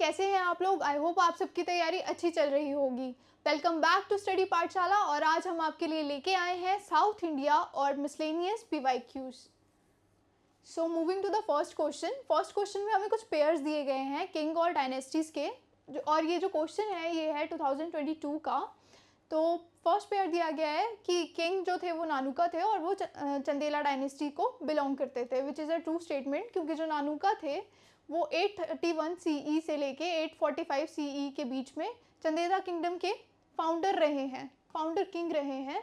कैसे हैं आप लोग। आई होप आप सबकी तैयारी अच्छी चल रही होगी। वेलकम बैक टू स्टडी पाठशाला। और आज हम आपके लिए लेके आए हैं साउथ इंडिया और miscellaneous PYQs। So moving to the first question में हमें कुछ पेयर्स दिए गए हैं किंग और डायनेस्टीज के और ये जो क्वेश्चन है ये है 2022 का। तो फर्स्ट पेयर दिया गया है कि किंग जो थे वो नानुका थे और वो चंदेला डायनेस्टी को बिलोंग करते थे, which is a true statement, क्योंकि जो नानुका थे वो 831 CE से लेके 845 CE के बीच में चंदेला किंगडम के फाउंडर किंग रहे हैं।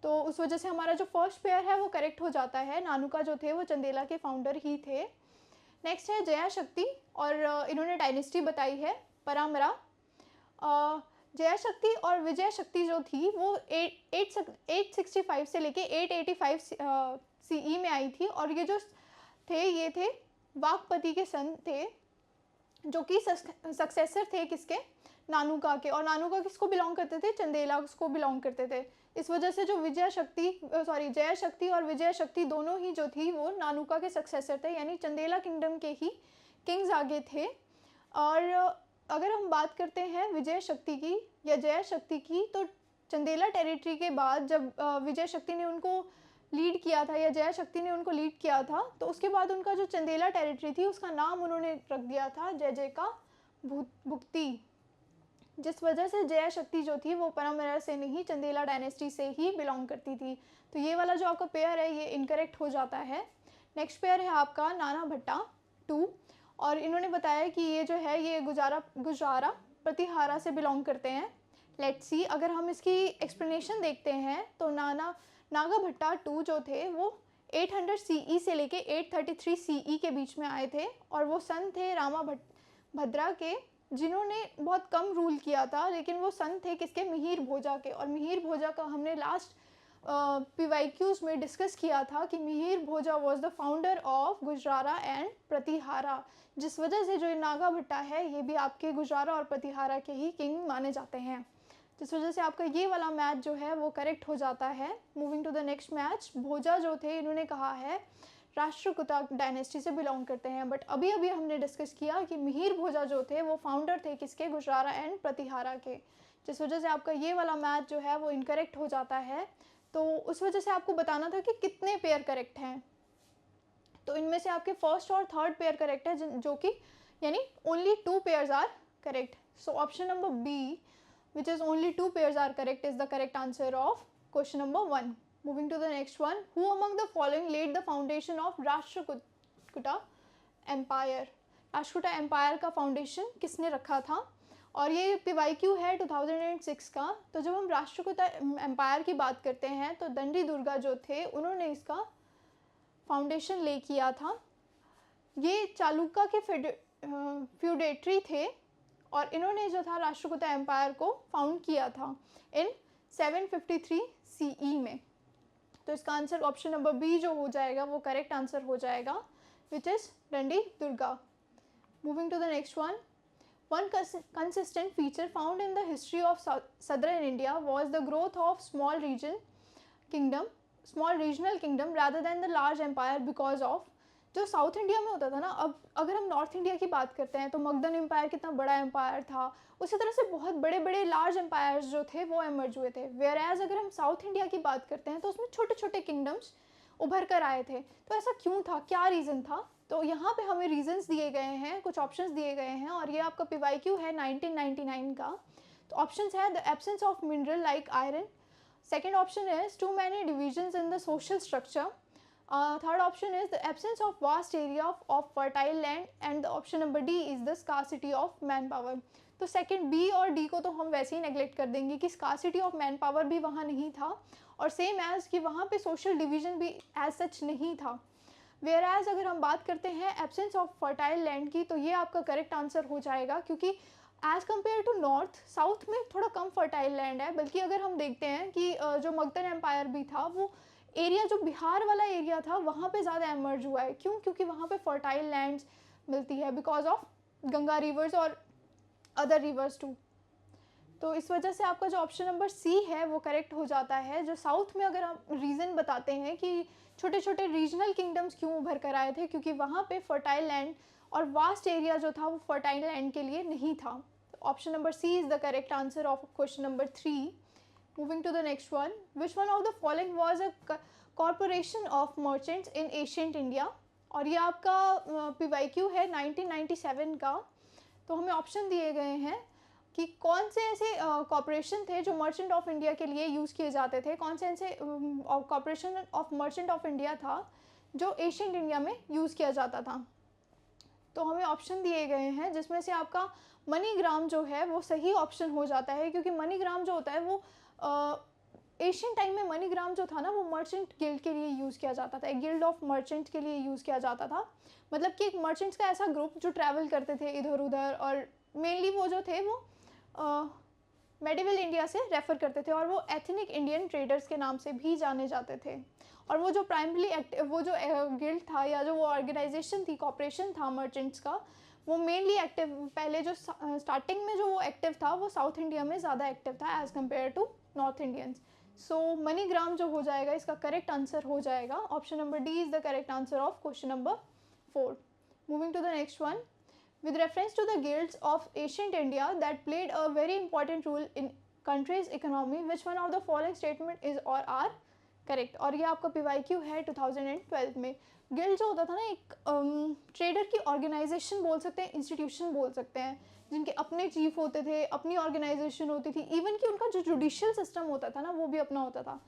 तो उस वजह से हमारा जो फर्स्ट पेयर है वो करेक्ट हो जाता है। नानुका जो थे वो चंदेला के फाउंडर ही थे। नेक्स्ट है जया शक्ति और इन्होंने डायनेस्टी बताई है परामरा। जया शक्ति और विजय शक्ति जो थी वो 865 से लेके 885 CE में आई थी और ये जो थे ये थे वाकपति के सन थे, जो कि सक्सेसर थे किसके, नानुका के। और नानुका किसको बिलोंग करते थे, चंदेला को बिलोंग करते थे। इस वजह से जो जया शक्ति और विजय शक्ति दोनों ही जो थी वो नानुका के सक्सेसर थे, यानी चंदेला किंगडम के ही किंग्स आगे थे। और अगर हम बात करते हैं विजय शक्ति की या जया शक्ति की, तो चंदेला टेरिटरी के बाद जब विजय शक्ति ने उनको लीड किया था या जया शक्ति ने उनको लीड किया था, तो उसके बाद उनका जो चंदेला टेरिटरी थी उसका नाम उन्होंने रख दिया था जय जय का भुक्ति, जिस वजह से जया शक्ति जो थी वो परम्परा से नहीं चंदेला डायनेस्टी से ही बिलोंग करती थी। तो ये वाला जो आपका पेयर है ये इनकरेक्ट हो जाता है। नेक्स्ट पेयर है आपका नाना भट्टा 2 और इन्होंने बताया कि ये जो है ये गुजारा प्रतिहारा से बिलोंग करते हैं। लेट्स सी, अगर हम इसकी एक्सप्लेनेशन देखते हैं तो नागा भट्टा 2 जो थे वो 800 CE से लेके 833 CE के बीच में आए थे और वो सन थे रामा भद्रा के, जिन्होंने बहुत कम रूल किया था, लेकिन वो सन थे किसके, मिहिर भोजा के। और मिहिर भोजा का हमने लास्ट PYQs में डिस्कस किया था कि Mihir Bhoja was the founder of Gurjara and Pratihara, जिस वजह से जो नागा भट्टा है ये भी आपके गुजरारा और प्रतिहारा के ही किंग माने जाते हैं। जिस वजह से आपका ये वाला मैच जो है वो करेक्ट हो जाता है। Moving to the next match, Bhoja जो थे इन्होंने कहा है राष्ट्रकूटा डायनेस्टी से बिलोंग करते हैं, बट अभी हमने डिस्कस किया कि मिहिर भोजा जो थे वो फाउंडर थे किसके, गुजरारा एंड प्रतिहारा के। जिस वजह से आपका ये वाला मैच जो है वो इनकरेक्ट हो जाता है। तो उस वजह से आपको बताना था कि कितने पेयर करेक्ट हैं। तो इनमें से आपके फर्स्ट और थर्ड पेयर करेक्ट है, जो कि यानी only 2 pairs are correct. So option number B, which is only 2 pairs are correct, is the correct answer of question number 1. Moving to the next one, who among the following laid the foundation of Rashtrakuta Empire? Rashtrakuta empire का foundation किसने रखा था? और ये PYQ है 2006 का। तो जब हम राष्ट्रकूटा एम्पायर की बात करते हैं तो दंडी दुर्गा जो थे उन्होंने इसका फाउंडेशन ले किया था। ये चालुक्य के फ्यूडेटरी थे और इन्होंने जो था राष्ट्रकूटा एम्पायर को फाउंड किया था इन 753 CE में। तो इसका आंसर ऑप्शन नंबर बी जो हो जाएगा वो करेक्ट आंसर हो जाएगा, which is Dantidurga. Moving to the next one consistent feature found in the history of southern India was the growth of small regional kingdom rather than the large empire because of, जो south India में होता था ना, अब अगर हम north India की बात करते हैं तो मगधन एम्पायर कितना बड़ा एम्पायर था, उसी तरह से बहुत बड़े बड़े लार्ज एम्पायर्स जो थे वो एमर्ज हुए थे। वेयर एज अगर हम साउथ इंडिया की बात करते हैं तो उसमें छोटे छोटे किंगडम्स उभर कर आए थे। तो ऐसा क्यों था, क्या रीज़न था? तो यहाँ पे हमें रीजंस दिए गए हैं, कुछ ऑप्शंस दिए गए हैं और ये आपका PYQ है 1999 का। तो ऑप्शंस है the absence of mineral like iron, second option is too many divisions in the social structure, third option is the absence of vast area of fertile land and the option number D is the scarcity of manpower। तो second B और D को तो हम वैसे ही neglect कर देंगे कि scarcity of man power भी वहाँ नहीं था और सेम एज कि वहाँ पे सोशल डिवीजन भी एज सच नहीं था। वेयर एज अगर हम बात करते हैं एब्सेंस ऑफ फर्टाइल लैंड की, तो ये आपका करेक्ट आंसर हो जाएगा, क्योंकि as compare to north, south में थोड़ा कम फर्टाइल लैंड है। बल्कि अगर हम देखते हैं कि जो मगधन एम्पायर भी था वो एरिया, जो बिहार वाला एरिया था वहाँ पे ज़्यादा एमर्ज हुआ है। क्यों? क्योंकि वहाँ पे फर्टाइल लैंड्स मिलती है बिकॉज ऑफ गंगा रिवर्स और अदर रिवर्स टू। तो इस वजह से आपका जो ऑप्शन नंबर सी है वो करेक्ट हो जाता है। जो साउथ में अगर हम रीज़न बताते हैं कि छोटे छोटे रीजनल किंगडम्स क्यों उभर कर आए थे, क्योंकि वहाँ पे फर्टाइल लैंड और वास्ट एरिया जो था वो फर्टाइल लैंड के लिए नहीं था। Option number C is the correct answer of question number 3। Moving to the next one, which one of the following was a corporation of merchants in ancient India. और ये आपका PYQ है 1997 का। तो हमें ऑप्शन दिए गए हैं कि कौन से ऐसे कॉरपोरेशन थे जो मर्चेंट ऑफ इंडिया के लिए यूज़ किए जाते थे, कौन से ऐसे corporation of merchant of India था जो एशियंट इंडिया में यूज़ किया जाता था। तो हमें ऑप्शन दिए गए हैं जिसमें से आपका मनीग्राम जो है वो सही ऑप्शन हो जाता है, क्योंकि मनीग्राम जो होता है वो एशियन टाइम में मनीग्राम जो था ना वो मर्चेंट गिल्ड के लिए यूज़ किया जाता था, एक गिल्ड ऑफ मर्चेंट के लिए यूज़ किया जाता था। मतलब कि एक मर्चेंट्स का ऐसा ग्रुप जो ट्रैवल करते थे इधर उधर, और मेनली वो जो थे वो मेडिवल इंडिया से रेफ़र करते थे, और वो एथनिक इंडियन ट्रेडर्स के नाम से भी जाने जाते थे। और वो जो प्राइमरी वो जो गिल्ड था या जो वो ऑर्गेनाइजेशन थी, कॉपरेशन था मर्चेंट्स का, वो मेनली एक्टिव पहले जो स्टार्टिंग में जो वो एक्टिव था वो साउथ इंडिया में ज़्यादा एक्टिव था as compare to north Indians. So Manigram जो हो जाएगा इसका करेक्ट आंसर हो जाएगा option number D is the correct answer of question number 4। Moving to the next one, with reference to the guilds of ancient India that played a very important role in country's economy, which one of the following statement is or are correct। और ये आपका PYQ है 2012 में। Guild जो होता था ना एक ट्रेडर की ऑर्गेनाइजेशन बोल सकते हैं, इंस्टीट्यूशन बोल सकते हैं, जिनके अपने चीफ होते थे, अपनी ऑर्गेनाइजेशन होती थी, इवन कि उनका जो जुडिशियल सिस्टम होता था ना वो भी अपना होता था,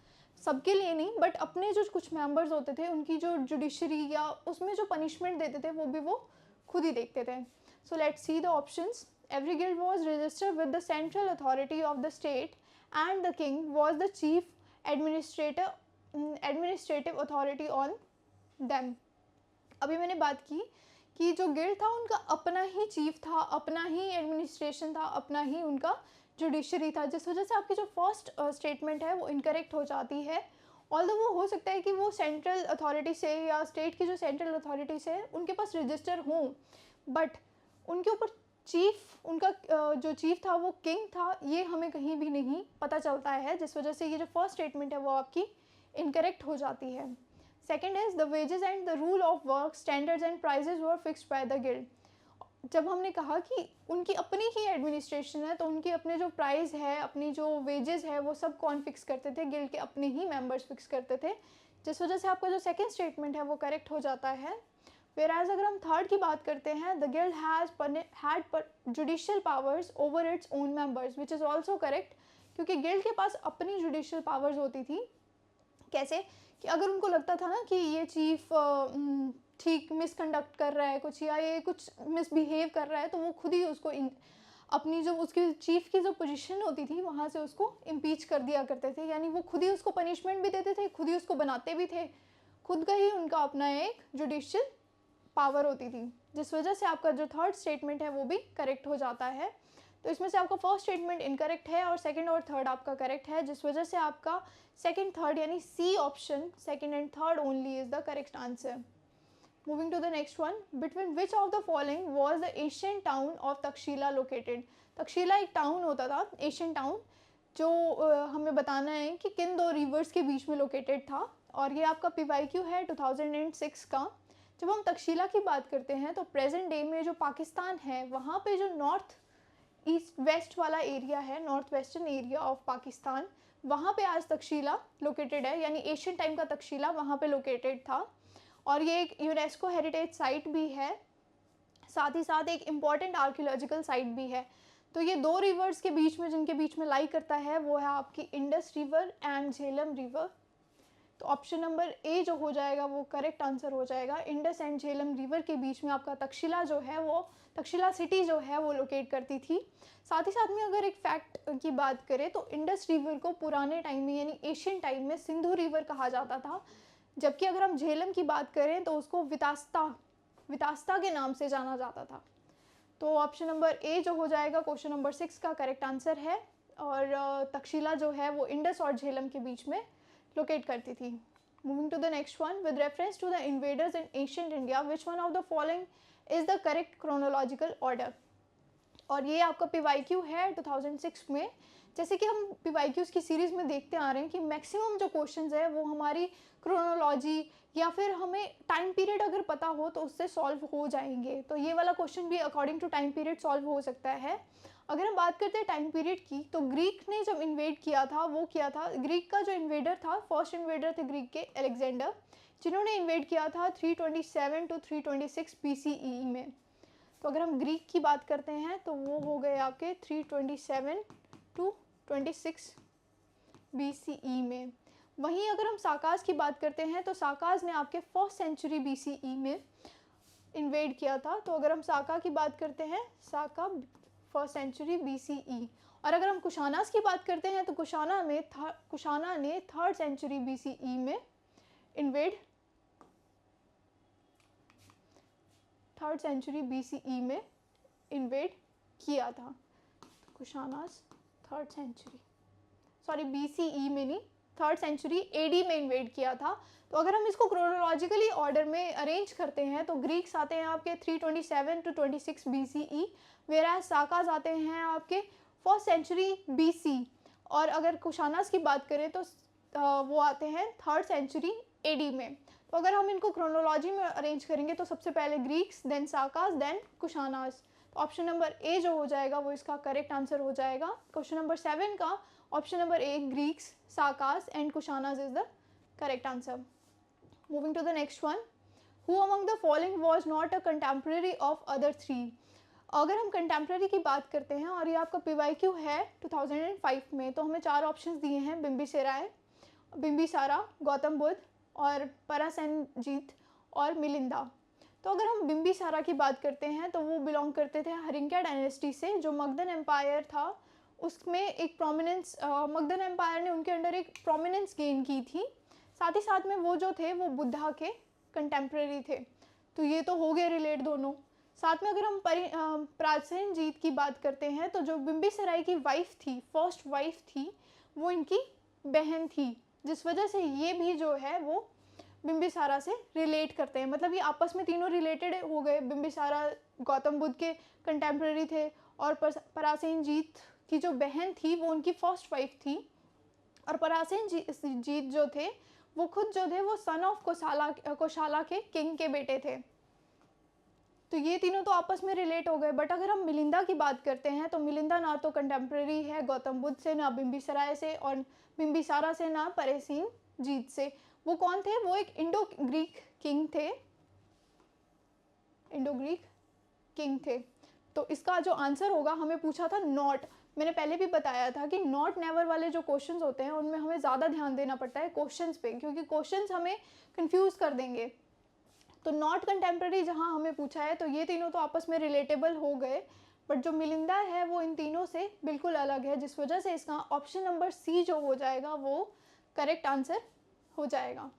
सबके लिए नहीं बट अपने जो कुछ मेंबर्स होते थे उनकी जो जुडिशरी या उसमें जो पनिशमेंट देते थे वो भी वो खुद ही देखते थे। So let's see the options. Every guild was registered with the central authority of the state and the king was the chief administrative authority on them। अभी मैंने बात की कि जो गिल्ड था उनका अपना ही चीफ था, अपना ही एडमिनिस्ट्रेशन था, अपना ही उनका जुडिशरी था, जिस वजह से आपकी जो फर्स्ट स्टेटमेंट है वो इनकरेक्ट हो जाती है। ऑल्दो वो हो सकता है कि वो सेंट्रल अथॉरिटी से या स्टेट की जो सेंट्रल अथॉरिटी से उनके पास रजिस्टर हों, बट उनके ऊपर चीफ, उनका जो चीफ था वो किंग था, ये हमें कहीं भी नहीं पता चलता है, जिस वजह से ये जो फर्स्ट स्टेटमेंट है वो आपकी इनकरेक्ट हो जाती है। Second is the wages and the rule of work standards and prices were fixed by the guild. जब हमने कहा कि उनकी अपनी ही एडमिनिस्ट्रेशन है तो उनकी अपने जो प्राइस है, अपनी जो वेजेस है वो सब कौन फिक्स करते थे, गिल्ड के अपने ही मेंबर्स फिक्स करते थे, जिस वजह से आपका जो सेकेंड स्टेटमेंट है वो करेक्ट हो जाता है। Whereas अगर हम थर्ड की बात करते हैं, the guild had judicial powers over its own members, which is also correct, क्योंकि गिल्ड के पास अपनी जुडिशियल पावर्स होती थी। कैसे कि अगर उनको लगता था ना कि ये चीफ ठीक मिसकंडक्ट कर रहा है कुछ, या ये कुछ मिसबिहेव कर रहा है, तो वो खुद ही उसको अपनी जो उसकी चीफ की जो पोजीशन होती थी वहाँ से उसको इम्पीच कर दिया करते थे, यानी वो खुद ही उसको पनिशमेंट भी देते थे, खुद ही उसको बनाते भी थे, खुद का ही उनका अपना एक जुडिशियल पावर होती थी, जिस वजह से आपका जो थर्ड स्टेटमेंट है वो भी करेक्ट हो जाता है। तो इसमें से आपका फर्स्ट स्टेटमेंट इनकरेक्ट है और सेकंड और थर्ड आपका करेक्ट है, जिस वजह से आपका सेकंड थर्ड यानी C option second and third only is the correct answer. Moving to the next one, between which of the following was the ancient town of Takshashila located. Takshashila एक town होता था, एशियन टाउन, जो हमें बताना है कि किन दो रिवर्स के बीच में लोकेटेड था, और ये आपका PYQ है 2006 का। जब हम तक्षशिला की बात करते हैं तो प्रेजेंट डे में जो पाकिस्तान है वहाँ पे जो नॉर्थ ईस्ट वेस्ट वाला एरिया है, north western area of Pakistan, वहाँ पे आज तक्षशिला लोकेटेड है, यानी एशियन टाइम का तक्षशिला वहाँ पे लोकेटेड था, और ये एक यूनेस्को हेरिटेज साइट भी है, साथ ही साथ एक इम्पॉर्टेंट आर्कियोलॉजिकल साइट भी है। तो ये दो रिवर्स के बीच में जिनके बीच में लाई करता है वो है आपकी Indus river and Jhelum river. तो ऑप्शन नंबर ए जो हो जाएगा वो करेक्ट आंसर हो जाएगा। इंडस एंड झेलम रिवर के बीच में आपका तक्षशिला जो है वो, तक्षशिला सिटी जो है वो लोकेट करती थी। साथ ही साथ में अगर एक फैक्ट की बात करें तो इंडस रिवर को पुराने टाइम में यानी एशियन टाइम में सिंधु रिवर कहा जाता था, जबकि अगर हम झेलम की बात करें तो उसको वितास्ता के नाम से जाना जाता था। तो ऑप्शन नंबर ए जो हो जाएगा क्वेश्चन नंबर 6 का करेक्ट आंसर है, और तक्षशिला जो है वो इंडस और झेलम के बीच में लोकेट करती थी। Moving to the next one, with reference to the invaders in ancient India, which one of the following is the correct chronological order. और ये आपका PYQ है 2006 में। जैसे कि हम PYQs की सीरीज़ में देखते आ रहे हैं कि मैक्सिमम जो क्वेश्चंस है वो हमारी क्रोनोलॉजी या फिर हमें टाइम पीरियड अगर पता हो तो उससे सॉल्व हो जाएंगे। तो ये वाला क्वेश्चन भी according to time period solve हो सकता है। अगर हम बात करते हैं टाइम पीरियड की, तो ग्रीक ने जब इन्वेड किया था, वो किया था, ग्रीक का जो इन्वेडर था, फर्स्ट इन्वेडर थे ग्रीक के अलेक्जेंडर, जिन्होंने इन्वेड किया था 327 टू 326 BCE में। तो अगर हम ग्रीक की बात करते हैं तो वो हो गए आपके 327 टू 26 BCE में। वहीं अगर हम साकाज की बात करते हैं तो साकाज ने आपके 1st सेंचुरी BCE में इन्वेड किया था। तो अगर हम साका की बात करते हैं, साका 1st सेंचुरी BCE। और अगर हम कुशानास की बात करते हैं तो कुशाना ने 3rd सेंचुरी BCE में इन्वेड 3rd सेंचुरी BCE में इन्वेड किया था। Kushanas 3rd century, sorry BCE में नहीं, 3rd सेंचुरी AD में इन्वेड किया था। तो अगर हम इसको क्रोनोलॉजिकली ऑर्डर में अरेंज करते हैं तो ग्रीक्स आते हैं आपके 327 टू 26 BCE, वेराज साकाज आते हैं आपके 1st सेंचुरी BC। और अगर कुशानास की बात करें तो वो आते हैं 3rd सेंचुरी AD में। तो अगर हम इनको क्रोनोलॉजी में अरेंज करेंगे तो सबसे पहले ग्रीक्स, देन साकाज, देन कुशानास। तो ऑप्शन नंबर ए जो हो जाएगा वो इसका करेक्ट आंसर हो जाएगा। क्वेश्चन नंबर 7 का option number A, Greeks, Sakas and Kushanas is the correct answer. Moving to the next one, who among the following was not a contemporary of other three. अगर हम कंटेम्प्रेरी की बात करते हैं और ये आपका PYQ है 2005 में, तो हमें 4 ऑप्शंस दिए हैं, बिम्बिसारा, गौतम बुद्ध और परासेनजीत और मिलिंदा। तो अगर हम बिम्बिसारा की बात करते हैं तो वो बिलोंग करते थे हरिंका डायनेस्टी से, जो मगधन एम्पायर था उसमें एक प्रोमिनेंस, मगधन एम्पायर ने उनके अंडर एक प्रोमिनेंस गेन की थी। साथ ही साथ में वो जो थे वो बुद्धा के कंटेम्प्रेरी थे। तो ये तो हो गए रिलेट दोनों। साथ में अगर हम परासेनजीत की बात करते हैं तो जो बिम्बिसराय की वाइफ थी, फर्स्ट वाइफ थी, वो इनकी बहन थी, जिस वजह से ये भी जो है वो बिम्बिसारा से रिलेट करते हैं। मतलब ये आपस में तीनों रिलेटेड हो गए। बिम्बिसारा गौतम बुद्ध के कंटेम्प्रेरी थे और परासेनजीत की जो बहन थी वो उनकी फर्स्ट वाइफ थी। और परासेनजीत जो थे वो खुद जो थे वो सन ऑफ कोशाला के किंग के बेटे थे। तो ये तीनों तो आपस में रिलेट हो गए। बट अगर हम मिलिंदा की बात करते हैं तो मिलिंदा ना तो कंटेम्प्रेरी है गौतम बुद्ध से, ना बिम्बिसराय से, और बिम्बिसारा से, ना परासेनजीत से। वो कौन थे? वो एक इंडो ग्रीक किंग थे। तो इसका जो आंसर होगा, हमें पूछा था नॉट, मैंने पहले भी बताया था कि नॉट नेवर वाले जो क्वेश्चंस होते हैं उनमें हमें ज़्यादा ध्यान देना पड़ता है क्वेश्चंस पे, क्योंकि क्वेश्चंस हमें कंफ्यूज कर देंगे। तो नॉट कंटेम्प्रेरी जहाँ हमें पूछा है तो ये तीनों तो आपस में रिलेटेबल हो गए, बट जो मिलिंदा है वो इन तीनों से बिल्कुल अलग है, जिस वजह से इसका ऑप्शन नंबर सी जो हो जाएगा वो करेक्ट आंसर हो जाएगा।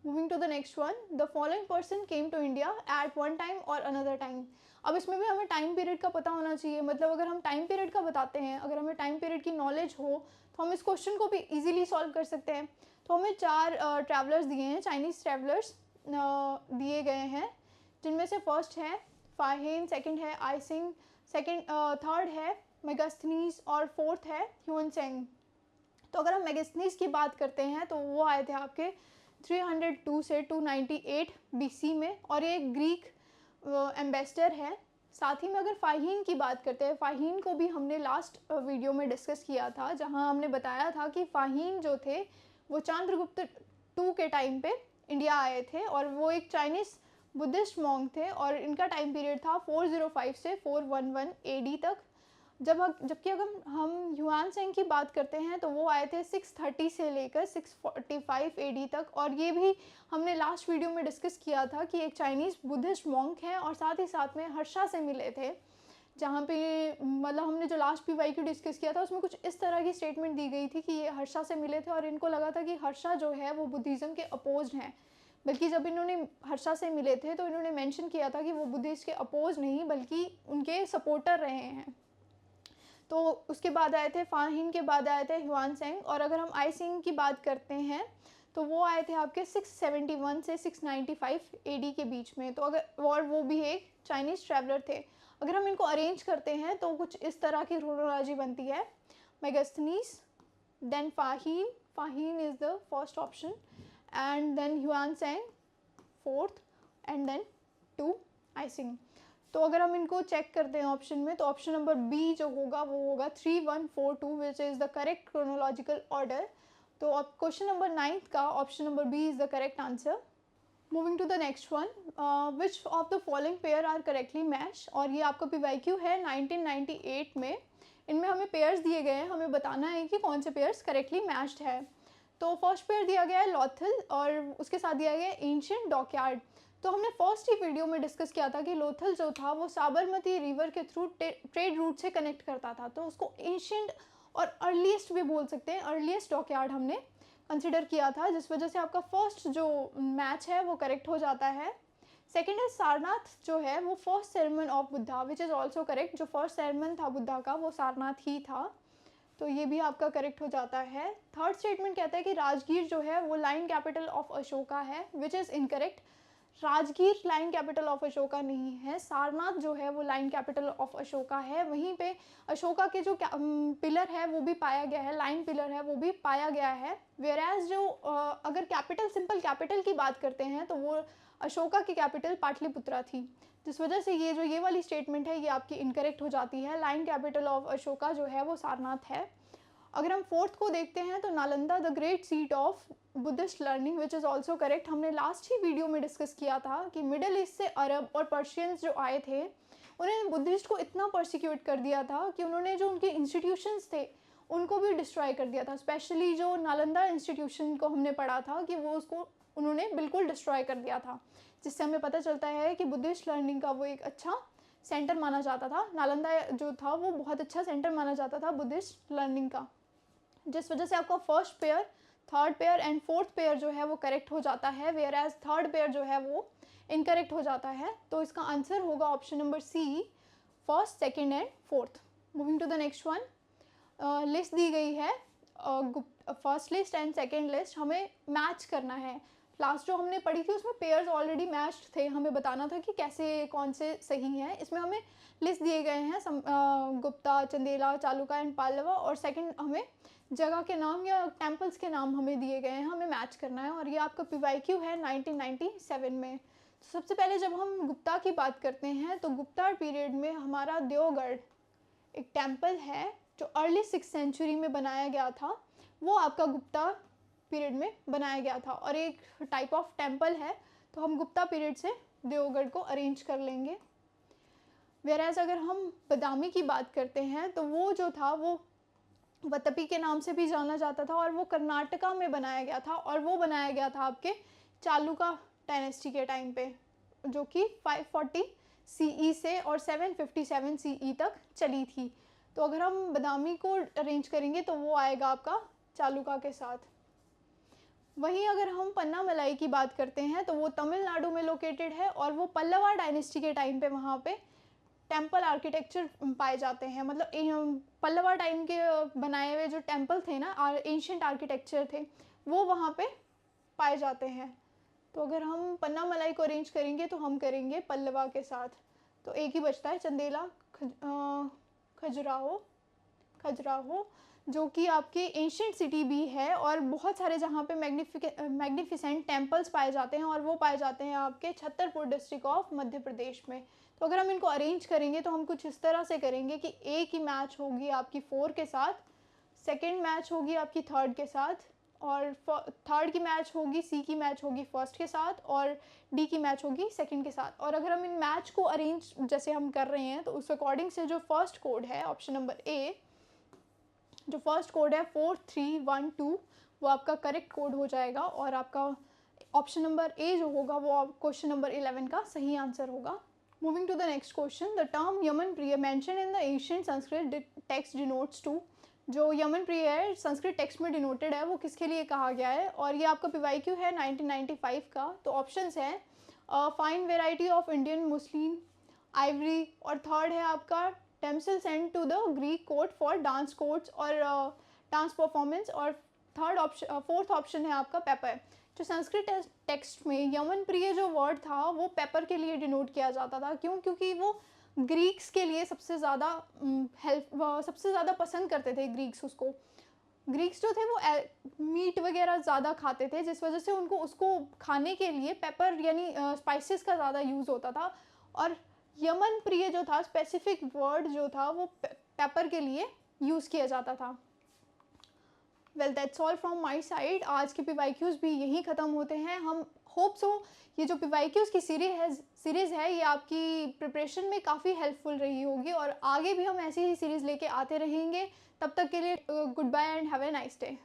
Moving to the next one, the following person came to India at one time और अनदर टाइम। अब इसमें भी हमें टाइम पीरियड का पता होना चाहिए। मतलब अगर हम टाइम पीरियड का बताते हैं, अगर हमें टाइम पीरियड की नॉलेज हो तो हम इस क्वेश्चन को भी इजीली सॉल्व कर सकते हैं। तो हमें 4 ट्रैवलर्स दिए हैं, चाइनीज़ ट्रैवलर्स दिए गए हैं, जिनमें से फर्स्ट है फाहिन, सेकंड है आइसिंग, थर्ड है मेगास्थनीज और फोर्थ है ह्यूनसेंग। तो अगर हम मेगास्थनीज की बात करते हैं तो वो आए थे आपके 302 से 298 BC में, और ये ग्रीक एम्बेसडर है। साथ ही में अगर फाहिन की बात करते हैं, फाहिन को भी हमने लास्ट वीडियो में डिस्कस किया था, जहां हमने बताया था कि फाहिन जो थे वो चंद्रगुप्त II के टाइम पे इंडिया आए थे, और वो एक चाइनीज़ बुद्धिस्ट मॉन्क थे, और इनका टाइम पीरियड था 405 से 411 AD तक। जबकि अगर हम ह्यूनसेंग की बात करते हैं तो वो आए थे 630 से लेकर 645 AD तक, और ये भी हमने लास्ट वीडियो में डिस्कस किया था कि एक चाइनीज़ बुद्धिस्ट मॉन्क है, और साथ ही साथ में हर्षा से मिले थे। जहाँ पे मतलब हमने जो लास्ट PYQ डिस्कस किया था उसमें कुछ इस तरह की स्टेटमेंट दी गई थी कि ये हर्षा से मिले थे, और इनको लगा था कि हर्षा जो है वो बुद्धिज़्म के अपोज हैं। बल्कि जब इन्होंने हर्षा से मिले थे तो इन्होंने मेंशन किया था कि वो बुद्धिस्ट के अपोज नहीं बल्कि उनके सपोर्टर रहे हैं। तो उसके बाद आए थे फाहिन, के बाद आए थे ह्यूनसेंग। और अगर हम आइसिंग की बात करते हैं तो वो आए थे आपके 671 से 695 AD के बीच में। तो अगर और वो भी एक चाइनीज़ ट्रैवलर थे। अगर हम इनको अरेंज करते हैं तो कुछ इस तरह की क्रोनोलॉजी बनती है। Megasthenes, then Fahien, Fahien is the first option, and then Hiuen Tsang fourth, and then to I Tsing. तो अगर हम इनको चेक करते हैं ऑप्शन में, तो ऑप्शन नंबर बी जो होगा वो होगा 3, 1, 4, 2 which is the correct chronological order. तो अब क्वेश्चन नंबर 9 का option number B is the correct answer. Moving to the next one, which of the following pair are correctly match. और ये आपका PYQ है 1998 में। इनमें हमें पेयर्स दिए गए हैं, हमें बताना है कि कौन से पेयर्स करेक्टली मैच्ड है। तो फर्स्ट पेयर दिया गया है लोथल और उसके साथ दिया गया है एंशिएंट डॉकयार्ड। तो हमने फर्स्ट ही वीडियो में डिस्कस किया था कि लोथल जो था वो साबरमती रिवर के थ्रू ट्रेड रूट से कनेक्ट करता था, तो उसको एंशिएंट और अर्लीस्ट भी बोल सकते हैं, अर्लीस्ट डॉकयार्ड हमने कंसिडर किया था, जिस वजह से आपका फर्स्ट जो मैच है वो करेक्ट हो जाता है। सेकेंड है सारनाथ जो है वो first sermon of Buddha, which is also correct. जो फर्स्ट सेरेमन था बुद्धा का वो सारनाथ ही था, तो ये भी आपका करेक्ट हो जाता है। थर्ड स्टेटमेंट कहता है कि राजगीर जो है वो लाइन कैपिटल ऑफ अशोका है, which is incorrect. Rajgir line capital of Ashoka नहीं है, सारनाथ जो है वो लाइन कैपिटल ऑफ अशोका है। वहीं पे अशोका के जो पिलर है वो भी पाया गया है, लाइन पिलर है वो भी पाया गया है। वेराज जो अगर कैपिटल, सिंपल कैपिटल की बात करते हैं तो वो अशोका की कैपिटल पाटलिपुत्रा थी, जिस वजह से ये वाली स्टेटमेंट है ये आपकी इनकरेक्ट हो जाती है। लाइन कैपिटल ऑफ अशोका जो है वो सारनाथ है। अगर हम फोर्थ को देखते हैं तो Nalanda the great seat of Buddhist learning, which is also correct. हमने लास्ट ही वीडियो में डिस्कस किया था कि मिडिल ईस्ट से अरब और पर्शियंस जो आए थे उन्होंने बुद्धिस्ट को इतना परसिक्यूट कर दिया था कि उन्होंने जो उनके इंस्टीट्यूशंस थे उनको भी डिस्ट्रॉय कर दिया था। स्पेशली जो नालंदा इंस्टीट्यूशन को हमने पढ़ा था कि वो उसको उन्होंने बिल्कुल डिस्ट्रॉय कर दिया था, जिससे हमें पता चलता है कि बुद्धिस्ट लर्निंग का वो एक अच्छा सेंटर माना जाता था। नालंदा जो था वो बहुत अच्छा सेंटर माना जाता था बुद्धिस्ट लर्निंग का, जिस वजह से आपका first pair, third pair and fourth pair जो है वो करेक्ट हो जाता है, वेयर एज थर्ड पेयर जो है वो इनकरेक्ट हो जाता है। तो इसका आंसर होगा option number C, first, second and fourth. Moving to the next one, list दी गई है, first list and second list हमें मैच करना है। लास्ट जो हमने पढ़ी थी उसमें पेयर्स ऑलरेडी मैच्ड थे, हमें बताना था कि कैसे कौन से सही हैं। इसमें हमें लिस्ट दिए गए हैं गुप्ता, चंदेला, चालुका एंड पल्लवा, और सेकंड हमें जगह के नाम या टेम्पल्स के नाम हमें दिए गए हैं, हमें मैच करना है। और ये आपका PYQ है 1997 में। तो सबसे पहले जब हम गुप्ता की बात करते हैं तो गुप्ता पीरियड में हमारा देवगढ़ एक टेम्पल है जो अर्ली 6th सेंचुरी में बनाया गया था, वो आपका गुप्ता पीरियड में बनाया गया था और एक टाइप ऑफ टेम्पल है। तो हम गुप्ता पीरियड से देवगढ़ को अरेंज कर लेंगे। वेराज अगर हम बादामी की बात करते हैं तो वो जो था वो वतपी के नाम से भी जाना जाता था और वो कर्नाटका में बनाया गया था, और वो बनाया गया था आपके चालुका डायनेस्टी के टाइम पे, जो कि 540 CE से और 757 CE तक चली थी। तो अगर हम बादामी को अरेंज करेंगे तो वो आएगा आपका चालुका के साथ। वहीं अगर हम पन्ना मलाई की बात करते हैं तो वो तमिलनाडु में लोकेटेड है और वो पल्लवा डायनेस्टी के टाइम पे वहाँ पे टेम्पल आर्किटेक्चर पाए जाते हैं। मतलब पल्लवा टाइम के बनाए हुए जो टेम्पल थे ना, एंशिएंट आर्किटेक्चर थे, वो वहाँ पे पाए जाते हैं। तो अगर हम पन्ना मलाई को अरेंज करेंगे तो हम करेंगे पल्लवा के साथ। तो एक ही बचता है चंदेला, खजुराहो जो कि आपके एंशिएंट सिटी भी है और बहुत सारे जहाँ पे मैग्निफिसेंट टेम्पल्स पाए जाते हैं, और वो पाए जाते हैं आपके छतरपुर डिस्ट्रिक्ट ऑफ मध्य प्रदेश में। तो अगर हम इनको अरेंज करेंगे तो हम कुछ इस तरह से करेंगे कि ए की मैच होगी आपकी 4 के साथ, सेकंड मैच होगी आपकी थर्ड के साथ, और थर्ड की मैच होगी, सी की मैच होगी फर्स्ट के साथ, और डी की मैच होगी सेकंड के साथ। और अगर हम इन मैच को अरेंज जैसे हम कर रहे हैं तो उस अकॉर्डिंग से जो फर्स्ट कोड है ऑप्शन नंबर ए, जो फर्स्ट कोड है 4312, वो आपका करेक्ट कोड हो जाएगा और आपका ऑप्शन नंबर ए जो होगा वो क्वेश्चन नंबर 11 का सही आंसर होगा। Moving to the next question, the term Yavanapriya mention in the ancient Sanskrit text denotes to. जो यमन प्रिय है संस्कृत टेक्स्ट में डिनोटेड है वो किसके लिए कहा गया है, और ये आपका PYQ है 1995 का। तो ऑप्शंस हैं fine variety of Indian muslin ivory, और थर्ड है आपका damsels sent to the Greek court for dance courts और डांस परफॉर्मेंस, और फोर्थ ऑप्शन है आपका पेपर। जो संस्कृत टेक्स्ट में यमन प्रिय जो वर्ड था वो पेपर के लिए डिनोट किया जाता था। क्यों? क्योंकि वो ग्रीक्स के लिए सबसे ज़्यादा सबसे ज़्यादा पसंद करते थे ग्रीक्स उसको। ग्रीक्स जो थे वो मीट वगैरह ज़्यादा खाते थे, जिस वजह से उनको उसको खाने के लिए पेपर यानी स्पाइसेस का ज़्यादा यूज़ होता था। और यमन प्रिय जो था, स्पेसिफिक वर्ड जो था वो पेपर के लिए यूज़ किया जाता था। Well that's all from my side. आज के पीवाईक्यूज़ भी यहीं ख़त्म होते हैं। हम होप सो ये जो पीवाईक्यूज़ की सीरीज़ है ये आपकी प्रिपरेशन में काफ़ी हेल्पफुल रही होगी, और आगे भी हम ऐसी ही सीरीज़ लेके आते रहेंगे। तब तक के लिए goodbye and have a nice day.